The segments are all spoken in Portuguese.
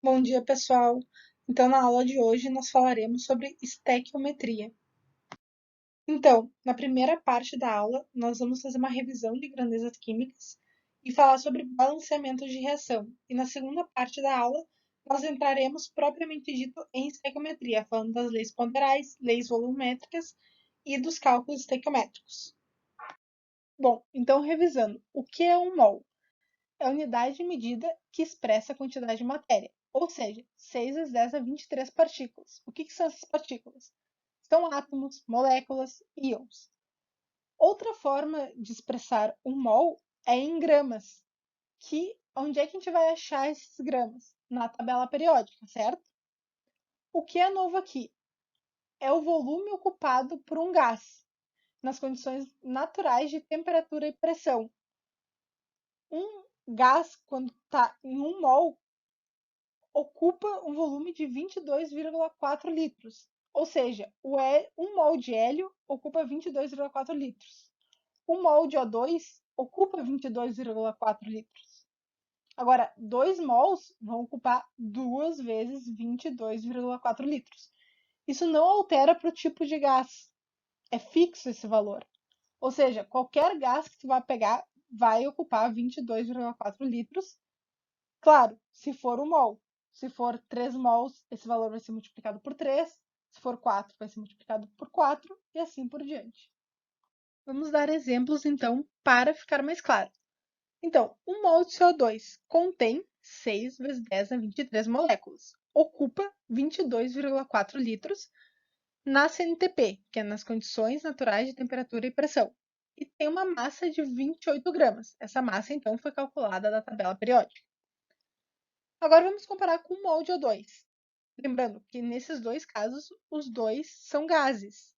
Bom dia, pessoal. Então, na aula de hoje, nós falaremos sobre estequiometria. Então, na primeira parte da aula, nós vamos fazer uma revisão de grandezas químicas e falar sobre balanceamento de reação. E na segunda parte da aula, nós entraremos propriamente dito em estequiometria, falando das leis ponderais, leis volumétricas e dos cálculos estequiométricos. Bom, então, revisando, o que é um mol? É a unidade de medida que expressa a quantidade de matéria, ou seja, 6 vezes 10 a 23 partículas. O que são essas partículas? São átomos, moléculas, íons. Outra forma de expressar um mol é em gramas, que onde é que a gente vai achar esses gramas? Na tabela periódica, certo? O que é novo aqui? É o volume ocupado por um gás, nas condições naturais de temperatura e pressão. Um gás, quando está em 1 mol, ocupa um volume de 22,4 litros. Ou seja, 1 mol de hélio ocupa 22,4 litros. 1 mol de O2 ocupa 22,4 litros. Agora, 2 mols vão ocupar 2 vezes 22,4 litros. Isso não altera para o tipo de gás. É fixo esse valor. Ou seja, qualquer gás que tu vai pegar vai ocupar 22,4 litros. Claro, se for 1 mol. Se for 3 mols, esse valor vai ser multiplicado por 3. Se for 4, vai ser multiplicado por 4 e assim por diante. Vamos dar exemplos, então, para ficar mais claro. Então, 1 mol de CO2 contém 6 vezes 10 a 23 moléculas. Ocupa 22,4 litros na CNTP, que é nas condições naturais de temperatura e pressão. E tem uma massa de 28 gramas. Essa massa, então, foi calculada da tabela periódica. Agora vamos comparar com o mol de O2. Lembrando que nesses dois casos, os dois são gases.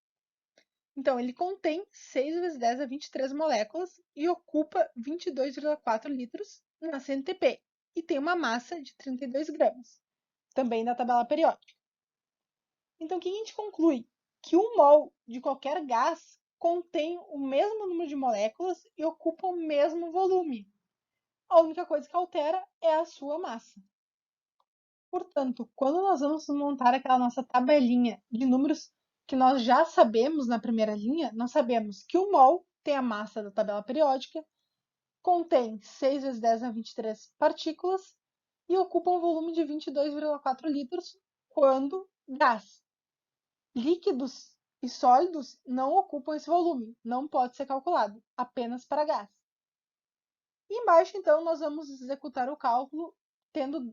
Então, ele contém 6 vezes 10 a 23 moléculas e ocupa 22,4 litros na CNTP. E tem uma massa de 32 gramas, também da tabela periódica. Então, o que a gente conclui? Que 1 mol de qualquer gás contém o mesmo número de moléculas e ocupa o mesmo volume. A única coisa que altera é a sua massa. Portanto, quando nós vamos montar aquela nossa tabelinha de números que nós já sabemos na primeira linha, nós sabemos que o mol tem a massa da tabela periódica, contém 6 vezes 10 a 23 partículas e ocupa um volume de 22,4 litros quando gás. Líquidos e sólidos não ocupam esse volume, não pode ser calculado, apenas para gás. E embaixo, então, nós vamos executar o cálculo tendo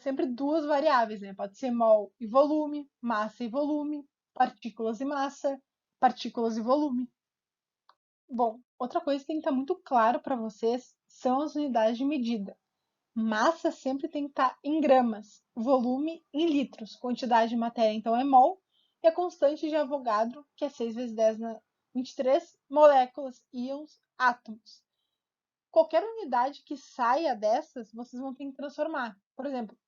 sempre duas variáveis, né? Pode ser mol e volume, massa e volume, partículas e massa, partículas e volume. Bom, outra coisa que tem que estar muito claro para vocês são as unidades de medida. Massa sempre tem que estar em gramas, volume em litros, quantidade de matéria então é mol, e a constante de Avogadro, que é 6 vezes 10 na 23, moléculas, íons, átomos. Qualquer unidade que saia dessas, vocês vão ter que transformar. Por exemplo,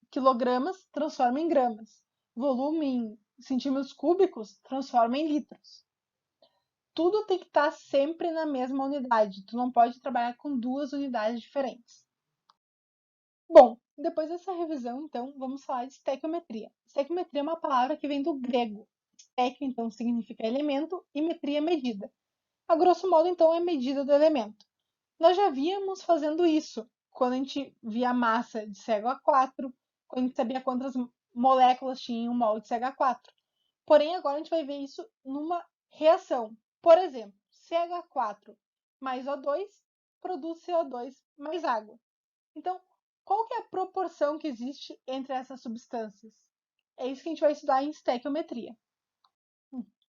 quilogramas transforma em gramas. Volume em centímetros cúbicos transforma em litros. Tudo tem que estar sempre na mesma unidade. Tu não pode trabalhar com duas unidades diferentes. Bom, depois dessa revisão, então, vamos falar de estequiometria. Estequiometria é uma palavra que vem do grego. Estequio, então, significa elemento e metria, medida. A grosso modo, então, é medida do elemento. Nós já víamos fazendo isso quando a gente via a massa de CH4, quando a gente sabia quantas moléculas tinha em um mol de CH4. Porém, agora a gente vai ver isso numa reação. Por exemplo, CH4 mais O2 produz CO2 mais água. Então, qual que é a proporção que existe entre essas substâncias? É isso que a gente vai estudar em estequiometria.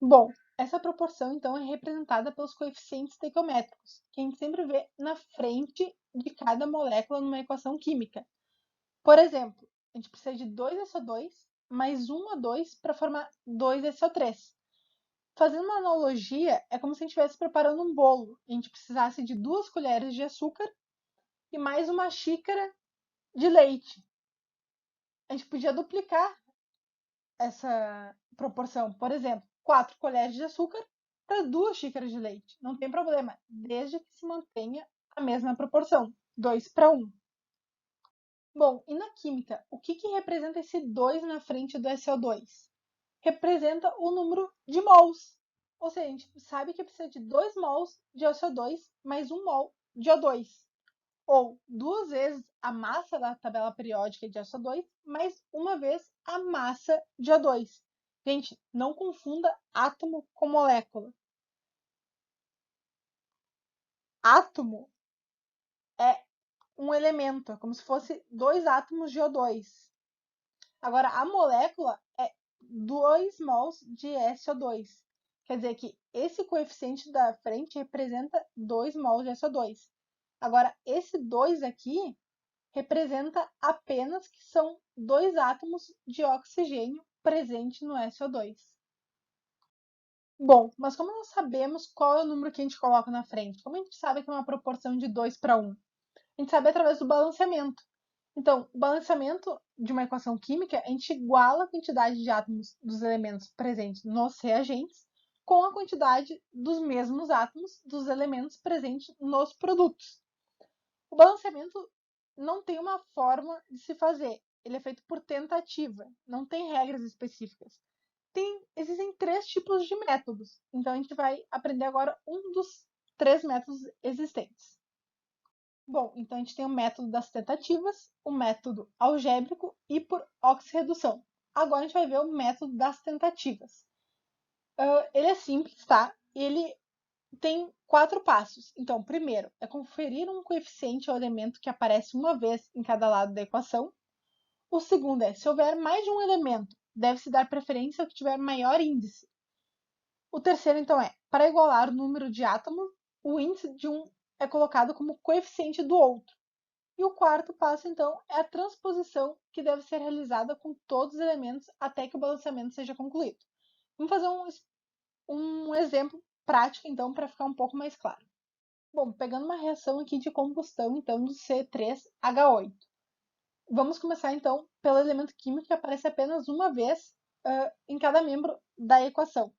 Bom, essa proporção, então, é representada pelos coeficientes estequiométricos, que a gente sempre vê na frente de cada molécula numa equação química. Por exemplo, a gente precisa de 2SO2 mais 1O2 para formar 2SO3. Fazendo uma analogia, é como se a gente estivesse preparando um bolo e a gente precisasse de 2 colheres de açúcar e mais uma xícara de leite. A gente podia duplicar essa proporção. Por exemplo, 4 colheres de açúcar para 2 xícaras de leite. Não tem problema, desde que se mantenha a mesma proporção, 2 para 1. Bom, e na química, o que representa esse 2 na frente do SO2? Representa o número de mols. Ou seja, a gente sabe que precisa de 2 mols de SO2 mais 1 mol de O2. Ou duas vezes a massa da tabela periódica de SO2 mais uma vez a massa de O2. Gente, não confunda átomo com molécula. Átomo é um elemento, é como se fosse 2 átomos de O2. Agora, a molécula é 2 mols de SO2. Quer dizer que esse coeficiente da frente representa 2 mols de SO2. Agora, esse 2 aqui representa apenas que são 2 átomos de oxigênio presentes no SO2. Bom, mas como nós sabemos qual é o número que a gente coloca na frente? Como a gente sabe que é uma proporção de 2 para 1? A gente sabe através do balanceamento. Então, o balanceamento de uma equação química, a gente iguala a quantidade de átomos dos elementos presentes nos reagentes com a quantidade dos mesmos átomos dos elementos presentes nos produtos. O balanceamento não tem uma forma de se fazer. Ele é feito por tentativa, não tem regras específicas. Existem 3 tipos de métodos. Então, a gente vai aprender agora um dos 3 métodos existentes. Bom, então a gente tem o método das tentativas, o método algébrico e por oxirredução. Agora a gente vai ver o método das tentativas. Ele é simples, tá? Ele tem 4 passos. Então, primeiro é conferir um coeficiente ao elemento que aparece uma vez em cada lado da equação. O segundo é, se houver mais de um elemento, deve-se dar preferência ao que tiver maior índice. O terceiro, então, é, para igualar o número de átomos, o índice de um é colocado como coeficiente do outro. E o quarto passo, então, é a transposição, que deve ser realizada com todos os elementos até que o balanceamento seja concluído. Vamos fazer um exemplo prático, então, para ficar um pouco mais claro. Bom, pegando uma reação aqui de combustão, então, do C3H8. Vamos começar, então, pelo elemento químico que aparece apenas uma vez em cada membro da equação.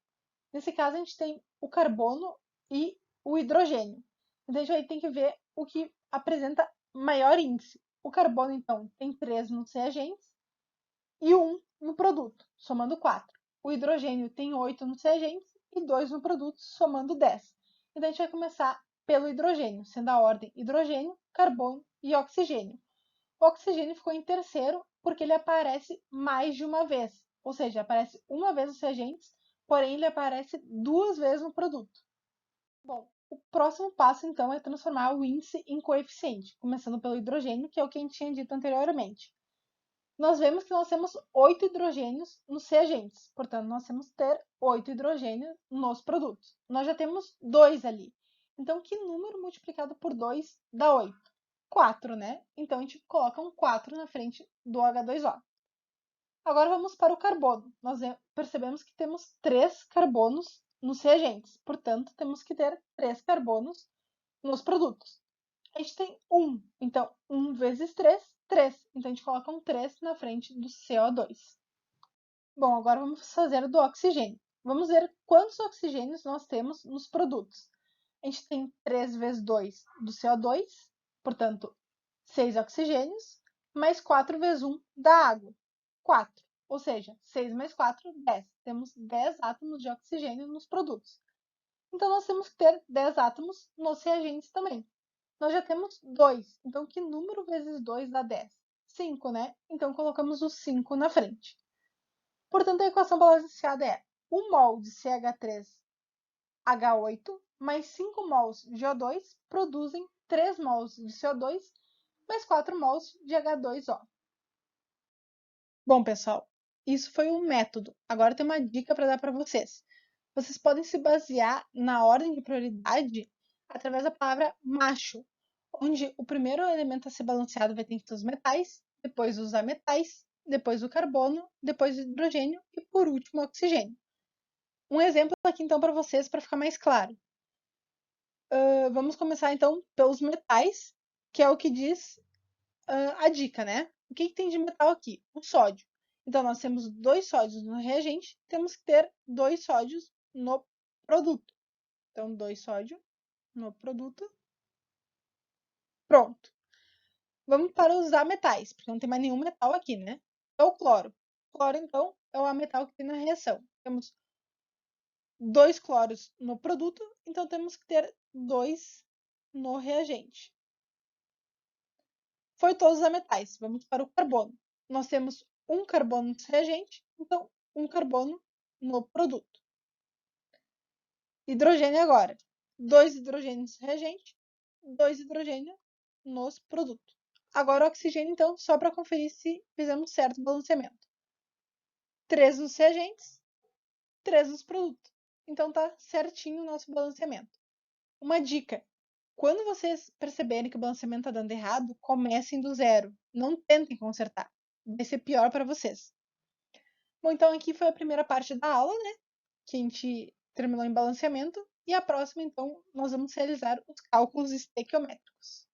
Nesse caso, a gente tem o carbono e o hidrogênio. Então, a gente vai ter que ver o que apresenta maior índice. O carbono, então, tem 3 nos reagentes e 1 no produto, somando 4. O hidrogênio tem 8 nos reagentes e 2 no produto, somando 10. Então, a gente vai começar pelo hidrogênio, sendo a ordem hidrogênio, carbono e oxigênio. O oxigênio ficou em terceiro porque ele aparece mais de uma vez, ou seja, aparece uma vez nos reagentes, porém ele aparece 2 vezes no produto. Bom, o próximo passo então é transformar o índice em coeficiente, começando pelo hidrogênio, que é o que a gente tinha dito anteriormente. Nós vemos que nós temos 8 hidrogênios nos reagentes, portanto, nós temos que ter 8 hidrogênios nos produtos. Nós já temos 2 ali. Então, que número multiplicado por 2 dá 8? 4, né? Então, a gente coloca um 4 na frente do H2O. Agora vamos para o carbono. Nós percebemos que temos 3 carbonos nos reagentes, portanto, temos que ter 3 carbonos nos produtos. A gente tem 1, então 1 vezes 3, 3. Então, a gente coloca um 3 na frente do CO2. Bom, agora vamos fazer o do oxigênio. Vamos ver quantos oxigênios nós temos nos produtos. A gente tem 3 vezes 2 do CO2, portanto, 6 oxigênios, mais 4 vezes 1 da água, 4. Ou seja, 6 mais 4, 10. Temos 10 átomos de oxigênio nos produtos. Então, nós temos que ter 10 átomos nos reagentes também. Nós já temos 2. Então, que número vezes 2 dá 10? 5, né? Então, colocamos o 5 na frente. Portanto, a equação balanceada é 1 mol de CH3H8 mais 5 mols de O2 produzem 3 mols de CO2 mais 4 mols de H2O. Bom, pessoal, isso foi um método. Agora tem uma dica para dar para vocês. Vocês podem se basear na ordem de prioridade através da palavra macho, onde o primeiro elemento a ser balanceado vai ter que ter os metais, depois os ametais, depois o carbono, depois o hidrogênio e, por último, o oxigênio. Um exemplo aqui, então, para vocês, para ficar mais claro. Vamos começar, então, pelos metais, que é o que diz a dica, né? O que tem de metal aqui? O sódio. Então, nós temos 2 sódios no reagente, temos que ter 2 sódios no produto. Então, 2 sódio no produto. Pronto. Vamos para os ametais, porque não tem mais nenhum metal aqui, né? É o cloro. O cloro, então, é o ametal que tem na reação. Temos 2 cloros no produto, então temos que ter 2 no reagente. Foi todos os ametais. Vamos para o carbono. Nós temos um carbono no reagente, então um carbono no produto. Hidrogênio agora. 2 hidrogênios no reagente, 2 hidrogênios nos produtos. Agora o oxigênio, então, só para conferir se fizemos certo o balanceamento. 3 nos reagentes, 3 nos produtos. Então tá certinho o nosso balanceamento. Uma dica: quando vocês perceberem que o balanceamento está dando errado, comecem do zero. Não tentem consertar. Vai ser pior para vocês. Bom, então aqui foi a primeira parte da aula, né? Que a gente terminou em balanceamento. E a próxima, então, nós vamos realizar os cálculos estequiométricos.